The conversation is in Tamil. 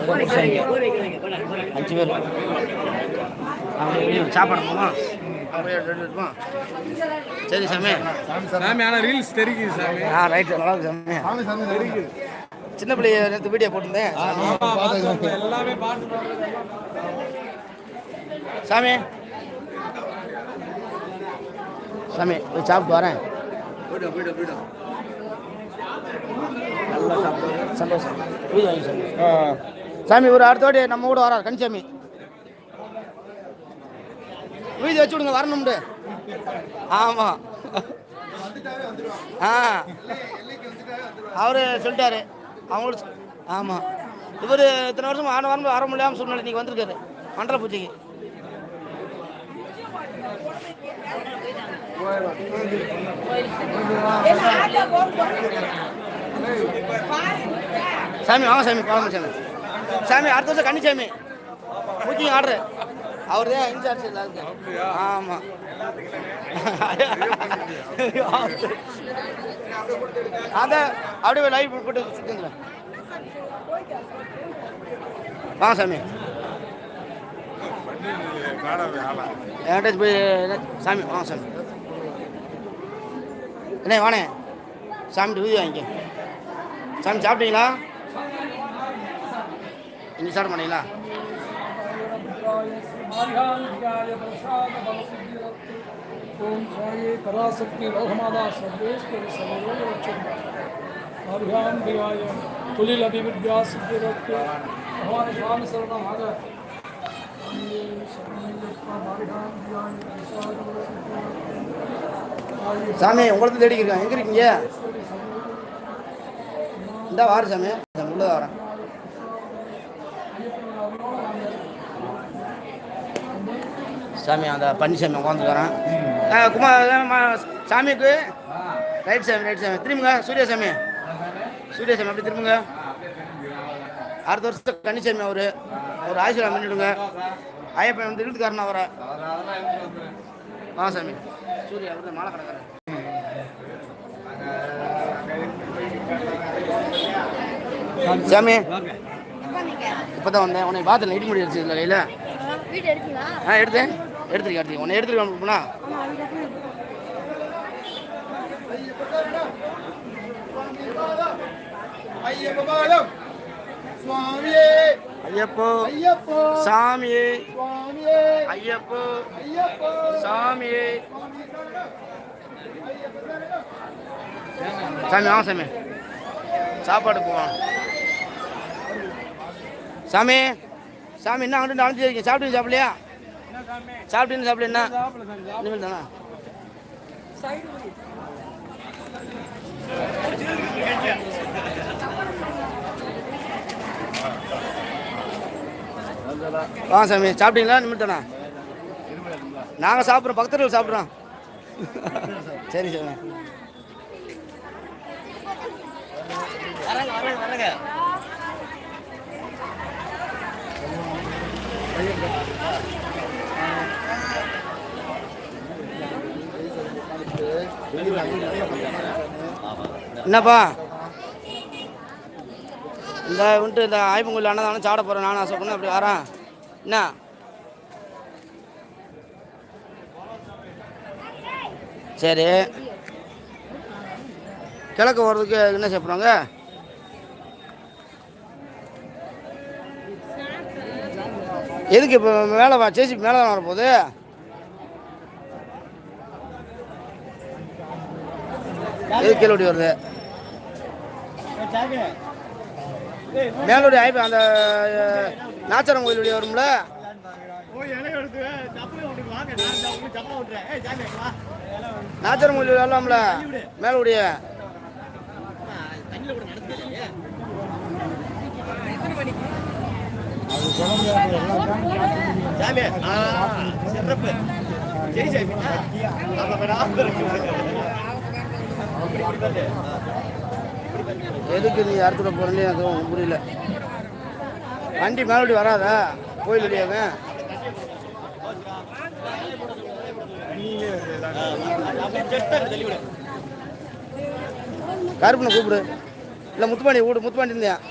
5 பேர் அப்படியே சாப்பாடு போமா அப்படியே இருப்போம். சரி சாமி. சாமி ஆனால் ரீல்ஸ் தெரியுது சாமி. ரைட்டு நல்லா இருக்கு சாமி. தெரியுது. சின்ன பிள்ளைய நேற்று வீடியோ போட்டிருந்தேன் எல்லாமே பார்த்து சாமி. சாமி போய் சாப்பிட்டு வரேன். நல்லா சாப்பிட்டு சந்தோஷம். வீடு வாங்கி சாமி. சாமி ஒரு அடுத்த வாட்டி நம்ம கூட வரார் கனிசாமி. வீதி வச்சு விடுங்க வரணும்ட்டு. ஆமாம் அவரு சொல்லிட்டாரு அவங்களுக்கு. ஆமாம் இவர் இத்தனை வருஷம் வர முடியாமல் சூழ்நிலை இன்னைக்கு வந்திருக்காரு மண்டல பூஜைக்கு. சாமி வாங்க சாமி பழம சாமி. சாமி அடுத்த வருஷம் கன்னிசாமி புக்கிங் ஆர்டரு அவர் தான் இன்சார்ஜ் எல்லாருக்கும். ஆமாம் அதான் அப்படியே லைவ் போட்டு சுற்றுங்கள வாங்க சாமி. என்கிட்ட போய் சாமி வாங்க சாமி. என்ன வானே சாமிட்டு வீதி வாங்கிக்க. சாமி சாப்பிட்டீங்களா? இன்னைக்கு சாப்பிட மாட்டீங்களா? ओम स्वाये पराशक्ति लोकमाता सर्वेश्वरी सर्वोच्चम दिवाय तुलिल अभिविद्या सिद्धिरत्व भगवान स्वामी शरणम சாமி உங்களுக்கு தேடிக்கிறேன். எங்கே இருக்கீங்க? இந்த வார சாமி உள்ள வரேன். சாமி அந்த பன்னிசாமி உட்காந்துக்கிறேன். சாமிக்கு ரைட் சாமி ரைட் சாமி திரும்புங்க. சூரியசாமி சூரியசாமி அப்படி திரும்புங்க. அடுத்த வருஷம் கன்னிசாமி அவர் ஒரு ஆசீர்வாதம் பண்ணிவிடுங்க. ஐயப்பன் வந்து இழுத்துக்காரன் அவரை. சாமி சூரிய அவர் மாலை கிடக்கிறேன். சாமி இப்போதான் வந்தேன். உன்னை பார்த்து இடி முடி அடிச்சு இல்லை கையில். எடுத்துருக்கேன் உன்னை எடுத்துருக்கேன் போனா. ஐயப்போ சாமியே ஐயப்போ சாமியே சாமி வாங்க சாமி சாப்பாடு போவோம். சாமி சாமி என்ன அங்கிட்டு அழைச்சி இருக்கீங்க? சாப்பிட்டு சாப்பிடலையா? சாப்பிட்டு சாப்பிட என்ன இனிமேல் தானா? சாமி சாப்பிட்டீங்களா? இனிமேல் தானா? நாங்கள் சாப்பிட்றோம், பக்கத்தில் சாப்பிட்றோம். சரி சாமி வரங்க. என்னப்பா இந்த வந்துட்டு இந்த ஐப்பங்கோயில் அண்ணன் சாப்பிட போகிறேன். நானும் ஆசைப்பண்ணேன் அப்படி வரேன். என்ன சரி கிழக்கு போகிறதுக்கு என்ன சாப்பிட்றாங்க? எதுக்கு இப்போ மேலே சேசி மேலே தான் வரப்போகுது? எது கீழோடி வருது? மேலோடி ஆயிப்பா அந்த நாச்சாரம் கோயிலுடைய வரும்ல. நாச்சாரம் கோயில் வரலாம்ல மேலோடைய. எதுக்கு நீ அறுத்துட போறேன்னு எனக்கு புரியல. வண்டி மேலோடி வராதா கோயிலுடையவன்? கருப்புனை கூப்பிடு. இல்லை முத்துப்பாண்டி வீடு முத்துப்பாண்டி இருந்தேன்.